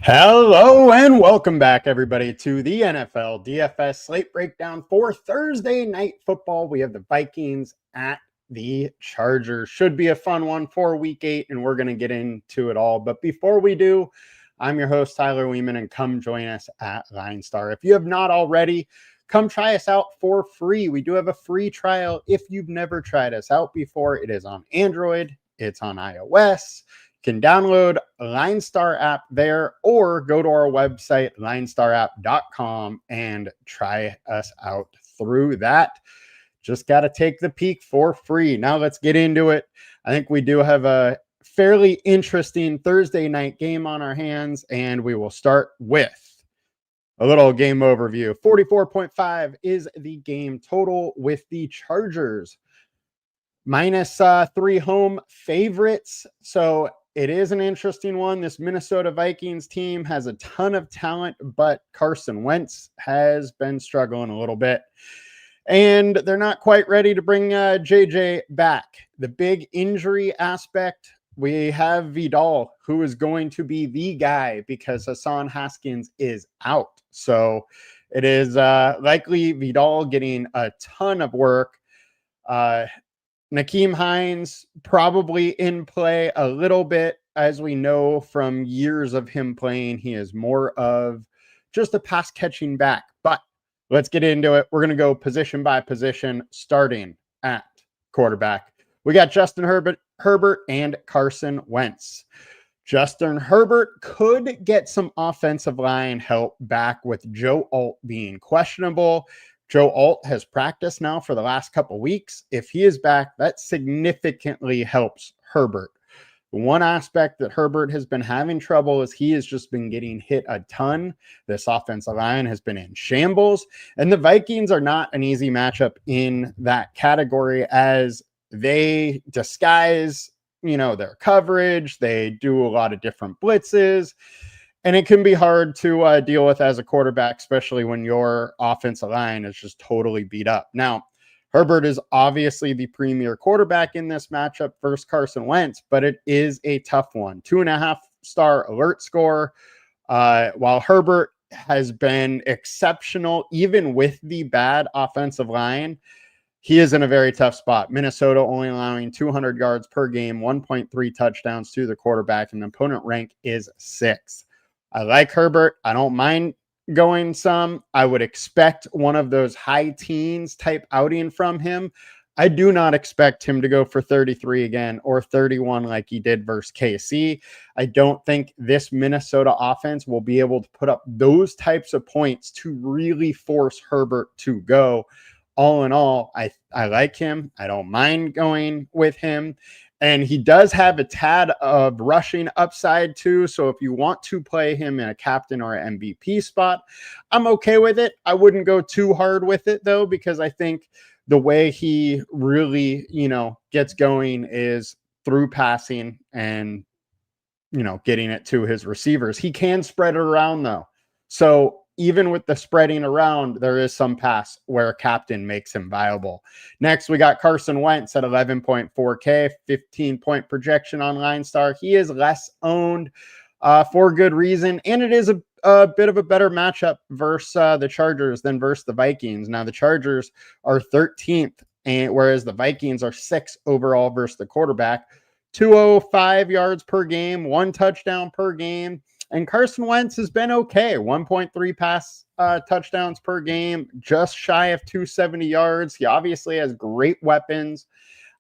Hello and welcome back, everybody, to the NFL DFS slate breakdown for Thursday night football. We have the Vikings at the Chargers. Should be a fun one for week 8, and we're going to get into it all. But before we do, I'm your host, Tyler Weeman, and come join us at LINESTAR. If you have not already, come try us out for free. We do have a free trial if you've never tried us out before. It is on Android. It's on iOS. Can download LineStar app there or go to our website, linestarapp.com, and try us out through that. Just got to take the peek for free. Now let's get into it. I think we do have a fairly interesting Thursday night game on our hands, and we will start with a little game overview. 44.5 is the game total with the Chargers minus 3 home favorites. So it is an interesting one. This Minnesota Vikings team has a ton of talent, but Carson Wentz has been struggling a little bit. And they're not quite ready to bring JJ back. The big injury aspect, we have Vidal, who is going to be the guy because Hassan Haskins is out. So it is likely Vidal getting a ton of work. Nakeem Hines probably in play a little bit. As we know from years of him playing, he is more of just a pass catching back. But let's get into it. We're going to go position by position, starting at quarterback. We got Justin Herbert and Carson Wentz. Justin Herbert could get some offensive line help back with Joe Alt being questionable. Joe Alt has practiced now for the last couple weeks. If he is back, that significantly helps Herbert. One aspect that Herbert has been having trouble is he has just been getting hit a ton. This offensive line has been in shambles, and the Vikings are not an easy matchup in that category as they disguise, their coverage. They do a lot of different blitzes. And it can be hard to deal with as a quarterback, especially when your offensive line is just totally beat up. Now, Herbert is obviously the premier quarterback in this matchup versus Carson Wentz, but it is a tough one. 2.5-star alert score. While Herbert has been exceptional, even with the bad offensive line, he is in a very tough spot. Minnesota only allowing 200 yards per game, 1.3 touchdowns to the quarterback, and the opponent rank is 6th. I like Herbert. I don't mind going some. I would expect one of those high teens type outing from him. I do not expect him to go for 33 again or 31 like he did versus KC. I don't think this Minnesota offense will be able to put up those types of points to really force Herbert to go. All in all, I like him. I don't mind going with him. And he does have a tad of rushing upside too. So if you want to play him in a captain or an MVP spot, I'm okay with it. I wouldn't go too hard with it though, because I think the way he really, gets going is through passing and, getting it to his receivers. He can spread it around though. So even with the spreading around, there is some pass where a captain makes him viable. Next, we got Carson Wentz at 11.4K, 15-point projection on LineStar. He is less owned for good reason, and it is a bit of a better matchup versus the Chargers than versus the Vikings. Now, the Chargers are 13th, whereas the Vikings are 6th overall versus the quarterback. 205 yards per game, 1 touchdown per game. And Carson Wentz has been okay. 1.3 pass touchdowns per game, just shy of 270 yards. He obviously has great weapons.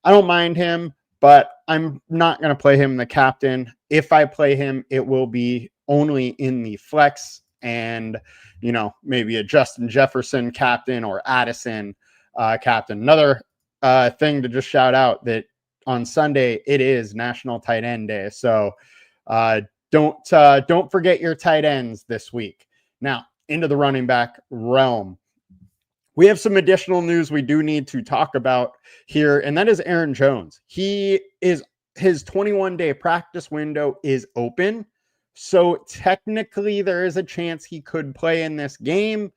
I don't mind him, but I'm not going to play him the captain. If I play him, it will be only in the flex and, maybe a Justin Jefferson captain or Addison captain. Another thing to just shout out that on Sunday, it is National Tight End Day. So, don't forget your tight ends this week. Now, into the running back realm. We have some additional news we do need to talk about here, and that is Aaron Jones. His 21-day practice window is open, so technically there is a chance he could play in this game.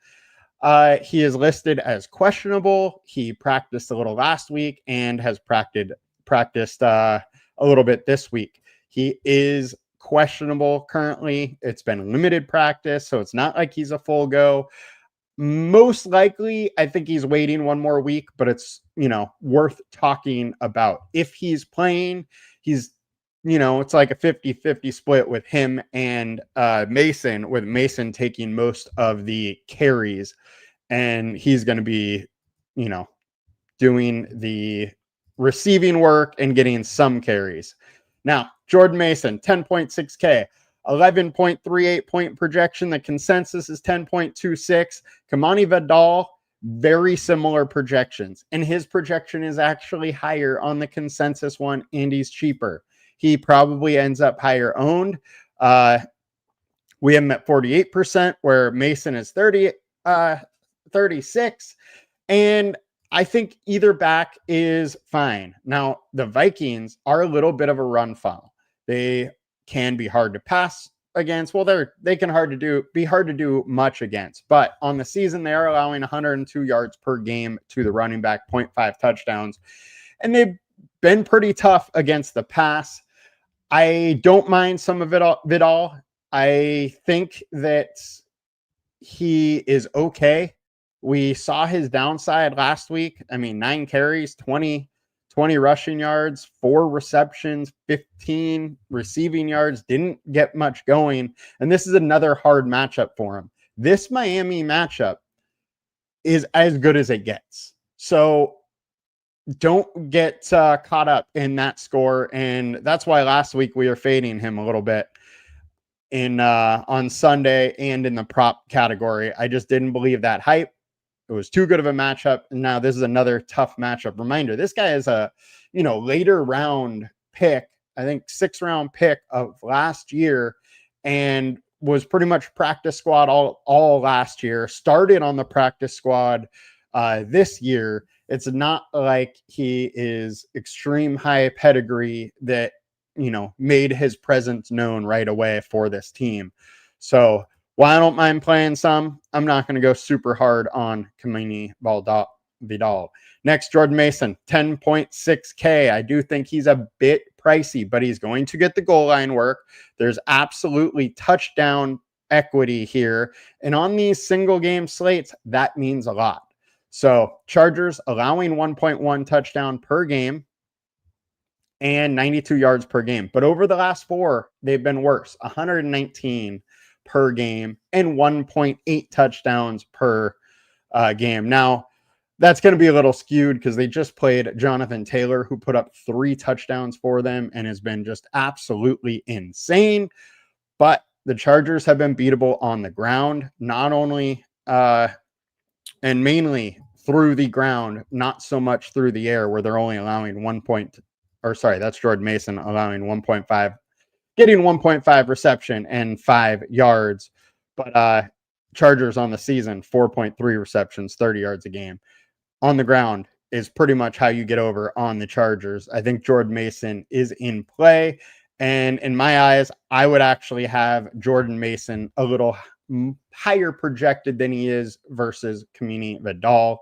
He is listed as questionable. He practiced a little last week and has practiced a little bit this week. He is questionable currently. It's been limited practice, so it's not like he's a full go. Most likely, I think he's waiting one more week, but it's, worth talking about. If he's playing, he's, it's like a 50-50 split with him and Mason, with Mason taking most of the carries, and he's going to be, doing the receiving work and getting some carries. Now, Jordan Mason, 10.6K. 11.38 point projection. The consensus is 10.26. Kamani Vidal, very similar projections. And his projection is actually higher on the consensus one, and he's cheaper. He probably ends up higher owned. We have him at 48%, where Mason is 36. And I think either back is fine. Now, the Vikings are a little bit of a run foul. They can be hard to pass against. Well, they can be hard to do much against. But on the season, they are allowing 102 yards per game to the running back, 0.5 touchdowns. And they've been pretty tough against the pass. I don't mind some of it all. I think that he is okay. We saw his downside last week. 9 carries, 20 rushing yards, 4 receptions, 15 receiving yards, didn't get much going. And this is another hard matchup for him. This Miami matchup is as good as it gets. So don't get caught up in that score. And that's why last week we were fading him a little bit on Sunday and in the prop category. I just didn't believe that hype. It was too good of a matchup. And now this is another tough matchup. Reminder, this guy is a, later round pick, I think 6th round pick of last year, and was pretty much practice squad all last year. Started on the practice squad this year. It's not like he is extreme high pedigree that, made his presence known right away for this team. So while I don't mind playing some, I'm not going to go super hard on Kamani Vidal. Next, Jordan Mason, 10.6K. I do think he's a bit pricey, but he's going to get the goal line work. There's absolutely touchdown equity here. And on these single game slates, that means a lot. So Chargers allowing 1.1 touchdown per game and 92 yards per game. But over the last 4, they've been worse. 119 per game and 1.8 touchdowns per game. Now, that's going to be a little skewed because they just played Jonathan Taylor, who put up 3 touchdowns for them and has been just absolutely insane. But the Chargers have been beatable on the ground, not only and mainly through the ground, not so much through the air, where they're only allowing that's Jordan Mason allowing 1.5, getting 1.5 reception and 5 yards. But Chargers on the season, 4.3 receptions, 30 yards a game. On the ground is pretty much how you get over on the Chargers. I think Jordan Mason is in play. And in my eyes, I would actually have Jordan Mason a little higher projected than he is versus Kamani Vidal.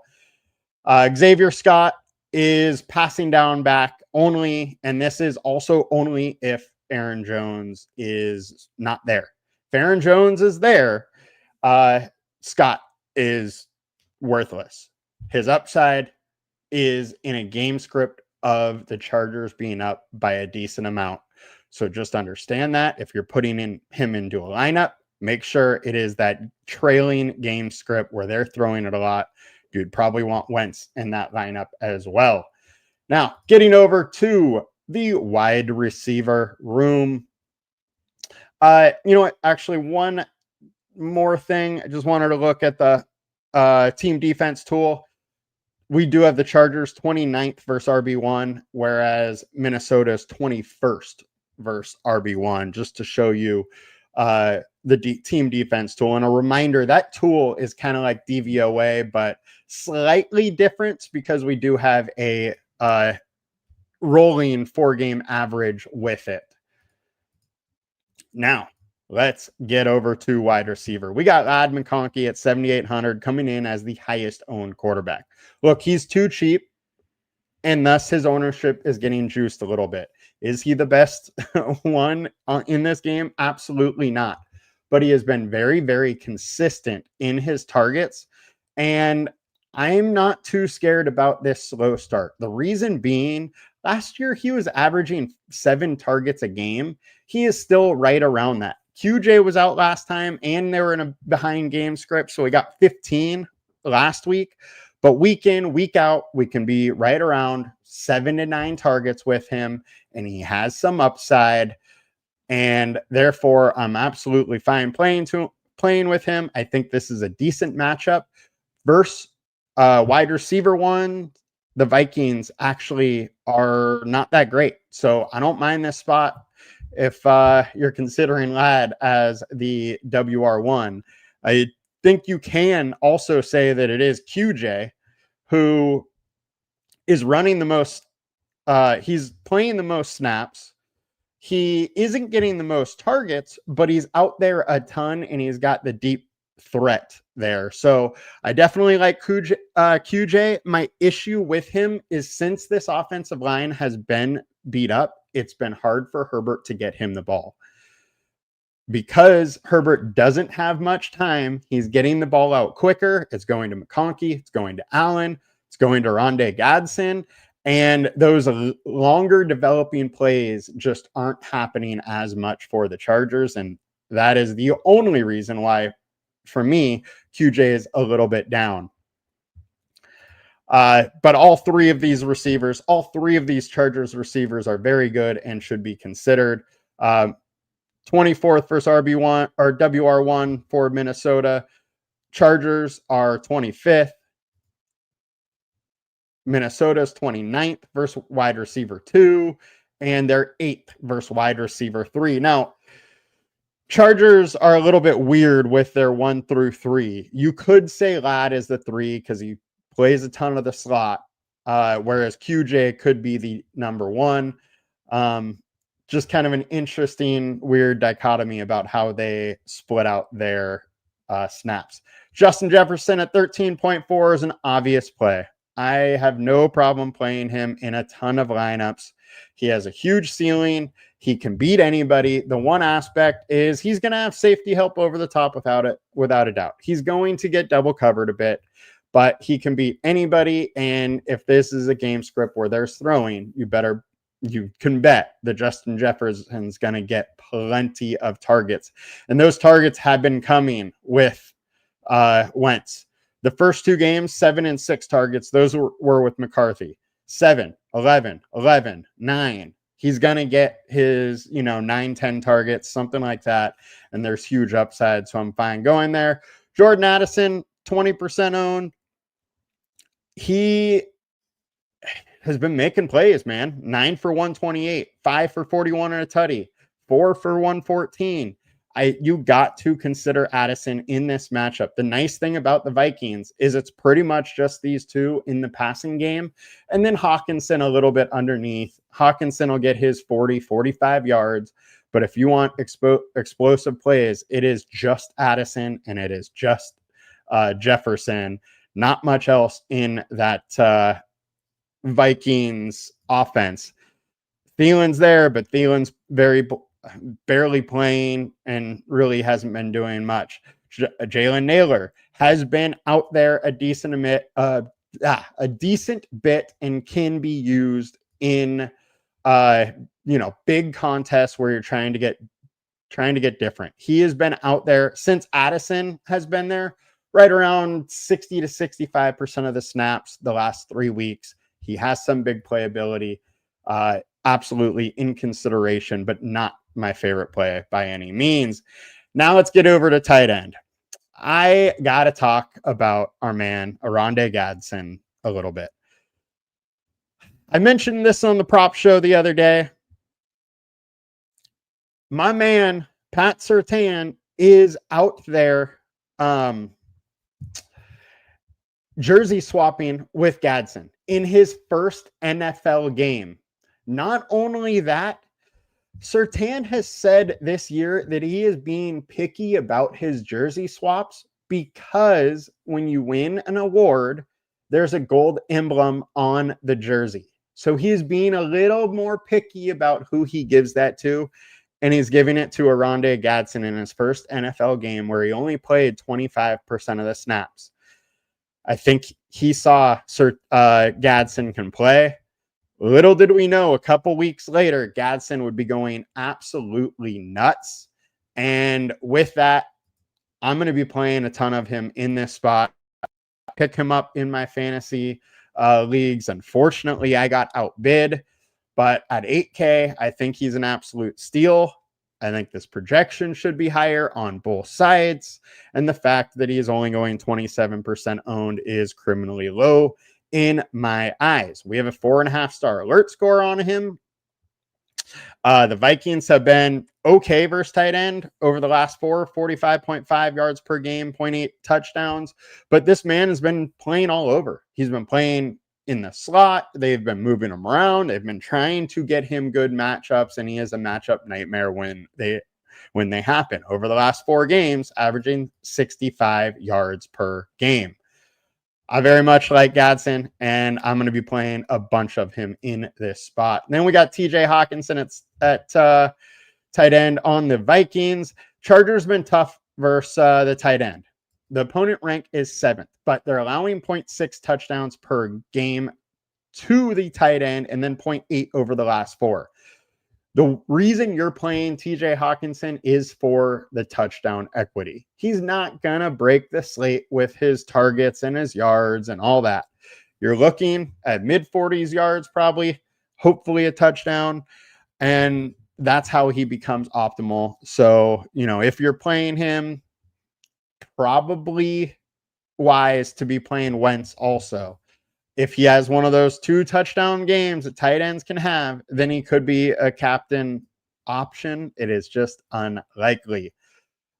Xavier Scott is passing down back only, and this is also only if Aaron Jones is not there. If Aaron Jones is there, Scott is worthless. His upside is in a game script of the Chargers being up by a decent amount. So just understand that if you're putting him into a lineup, make sure it is that trailing game script where they're throwing it a lot. You'd probably want Wentz in that lineup as well. Now, getting over to the wide receiver room. You know what? Actually, one more thing. I just wanted to look at the team defense tool. We do have the Chargers 29th versus RB1, whereas Minnesota's 21st versus RB1, just to show you the team defense tool. And a reminder, that tool is kind of like DVOA, but slightly different because we do have a rolling 4-game average with it. Now, let's get over to wide receiver. We got Ladd McConkey at 7,800 coming in as the highest owned quarterback. Look, he's too cheap, and thus his ownership is getting juiced a little bit. Is he the best one in this game? Absolutely not. But he has been very, very consistent in his targets. And I'm not too scared about this slow start. The reason being, last year he was averaging 7 targets a game. He is still right around that. QJ was out last time and they were in a behind game script. So he got 15 last week. But week in, week out, we can be right around 7 to 9 targets with him. And he has some upside. And therefore, I'm absolutely fine playing with him. I think this is a decent matchup. Versus wide receiver one, the Vikings actually are not that great. So I don't mind this spot if you're considering Ladd as the WR1. I think you can also say that it is QJ who is running the most. He's playing the most snaps. He isn't getting the most targets, but he's out there a ton and he's got the deep threat there. So I definitely like QJ. My issue with him is since this offensive line has been beat up, it's been hard for Herbert to get him the ball. Because Herbert doesn't have much time, he's getting the ball out quicker. It's going to McConkey. It's going to Allen. It's going to Rondé Gadsden. And those longer developing plays just aren't happening as much for the Chargers. And that is the only reason why, for me, QJ is a little bit down. But all 3 of these receivers, all 3 of these Chargers receivers are very good and should be considered. 24th versus RB1 or WR1 for Minnesota. Chargers are 25th. Minnesota's 29th versus wide receiver 2, and they're 8th versus wide receiver 3. Now, Chargers are a little bit weird with their 1 through 3. You could say Ladd is the 3 because he plays a ton of the slot, whereas QJ could be the number 1. Just kind of an interesting, weird dichotomy about how they split out their snaps. Justin Jefferson at 13.4 is an obvious play. I have no problem playing him in a ton of lineups. He has a huge ceiling. He can beat anybody. The one aspect is he's going to have safety help over the top without a doubt. He's going to get double covered a bit, but he can beat anybody. And if this is a game script where there's throwing, you can bet that Justin Jefferson's going to get plenty of targets. And those targets have been coming with Wentz. The first 2 games, 7 and 6 targets. Those were with McCarthy. 7, 11, 11, 9. He's going to get his, 9, 10 targets, something like that. And there's huge upside. So I'm fine going there. Jordan Addison, 20% owned. He has been making plays, man. 9 for 128, 5 for 41 and a tutty, 4 for 114. You got to consider Addison in this matchup. The nice thing about the Vikings is it's pretty much just these 2 in the passing game. And then Hawkinson a little bit underneath. Hawkinson will get his 40, 45 yards. But if you want explosive plays, it is just Addison and it is just Jefferson. Not much else in that Vikings offense. Thielen's there, but Thielen's barely playing and really hasn't been doing much. Jalen Naylor has been out there a decent bit and can be used in big contests where you're trying to get different. He has been out there since Addison has been there, right around 60 to 65% of the snaps the last 3 weeks. He has some big playability. Absolutely in consideration, but not my favorite play by any means. Now let's get over to tight end. I got to talk about our man, Rondé Gadsden, a little bit. I mentioned this on the prop show the other day. My man, Pat Surtain, is out there jersey swapping with Gadsden in his first NFL game. Not only that, Surtain has said this year that he is being picky about his jersey swaps because when you win an award, there's a gold emblem on the jersey. So he's being a little more picky about who he gives that to. And he's giving it to Oronde Gadsden in his first NFL game where he only played 25% of the snaps. I think he saw Gadsden can play. Little did we know, a couple weeks later, Gadsden would be going absolutely nuts. And with that, I'm going to be playing a ton of him in this spot. Pick him up in my fantasy leagues. Unfortunately, I got outbid. But at 8K, I think he's an absolute steal. I think this projection should be higher on both sides. And the fact that he is only going 27% owned is criminally low in my eyes. We have a 4.5-star alert score on him. The Vikings have been okay versus tight end over the last 45.5 yards per game, 0.8 touchdowns. But this man has been playing all over. He's been playing in the slot. They've been moving him around. They've been trying to get him good matchups, and he is a matchup nightmare when they happen. Over the last 4 games, averaging 65 yards per game. I very much like Gadsden, and I'm going to be playing a bunch of him in this spot. And then we got TJ Hawkinson at tight end on the Vikings. Chargers been tough versus the tight end. The opponent rank is 7th, but they're allowing 0.6 touchdowns per game to the tight end and then 0.8 over the last 4. The reason you're playing TJ Hawkinson is for the touchdown equity. He's not going to break the slate with his targets and his yards and all that. You're looking at mid-40s yards probably, hopefully a touchdown, and that's how he becomes optimal. So, if you're playing him, probably wise to be playing Wentz also. If he has one of those 2 touchdown games that tight ends can have, then he could be a captain option. It is just unlikely.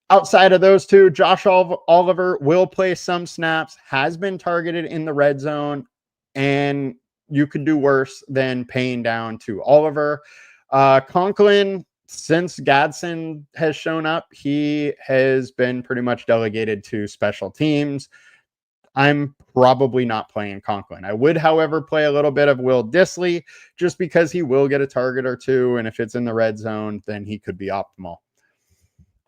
Outside of those 2, Josh Oliver will play some snaps, has been targeted in the red zone, and you could do worse than paying down to Oliver. Conklin, since Gadsden has shown up, he has been pretty much delegated to special teams. I'm probably not playing Conklin. I would, however, play a little bit of Will Dissly just because he will get a target or 2. And if it's in the red zone, then he could be optimal.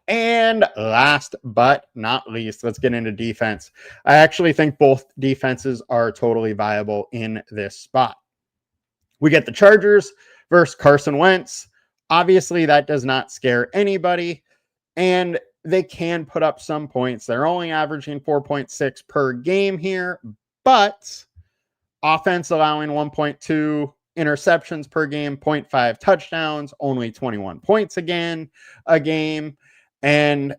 And last but not least, let's get into defense. I actually think both defenses are totally viable in this spot. We get the Chargers versus Carson Wentz. Obviously, that does not scare anybody. And they can put up some points. They're only averaging 4.6 per game here, but offense allowing 1.2 interceptions per game, 0.5 touchdowns, only 21 points a game. And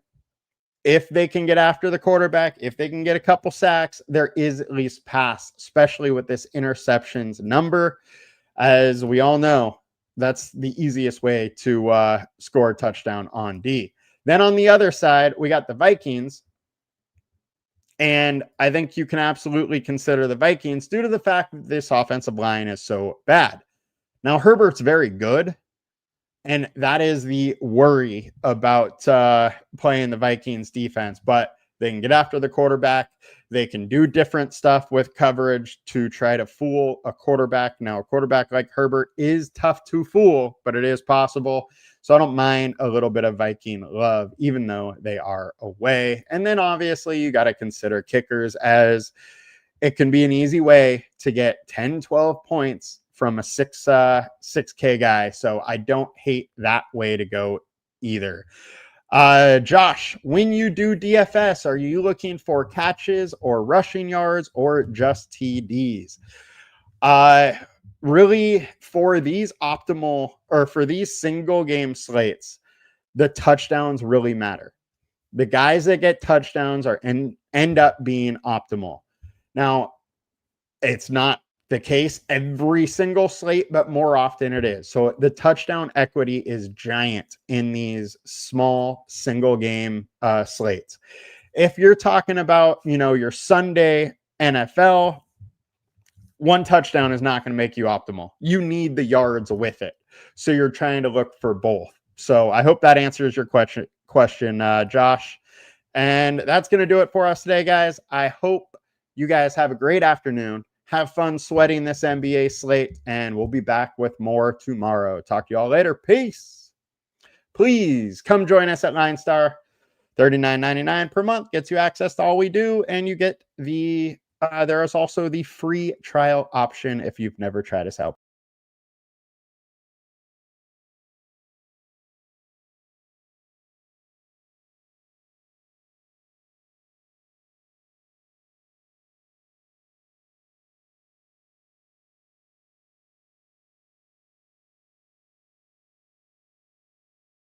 if they can get after the quarterback, if they can get a couple sacks, there is at least pass, especially with this interceptions number. As we all know, that's the easiest way to score a touchdown on D. Then on the other side, we got the Vikings. And I think you can absolutely consider the Vikings due to the fact that this offensive line is so bad. Now, Herbert's very good. And that is the worry about playing the Vikings defense. But they can get after the quarterback. They can do different stuff with coverage to try to fool a quarterback. Now, a quarterback like Herbert is tough to fool, but it is possible. So I don't mind a little bit of Viking love, even though they are away. And then obviously you got to consider kickers, as it can be an easy way to get 10, 12 points from a 6K guy. So I don't hate that way to go either. Josh, when you do DFS, are you looking for catches or rushing yards or just TDs? Really, for these optimal or for these single game slates, the touchdowns really matter. The guys that get touchdowns end up being optimal. Now, it's not the case every single slate, but more often it is. So the touchdown equity is giant in these small single game slates. If you're talking about, your Sunday NFL, 1 touchdown is not going to make you optimal. You need the yards with it. So you're trying to look for both. So I hope that answers your question, Josh. And that's going to do it for us today, guys. I hope you guys have a great afternoon. Have fun sweating this NBA slate, and we'll be back with more tomorrow. Talk to you all later. Peace. Please come join us at LINESTAR. $39.99 per month gets you access to all we do, and you get the there is also the free trial option if you've never tried us out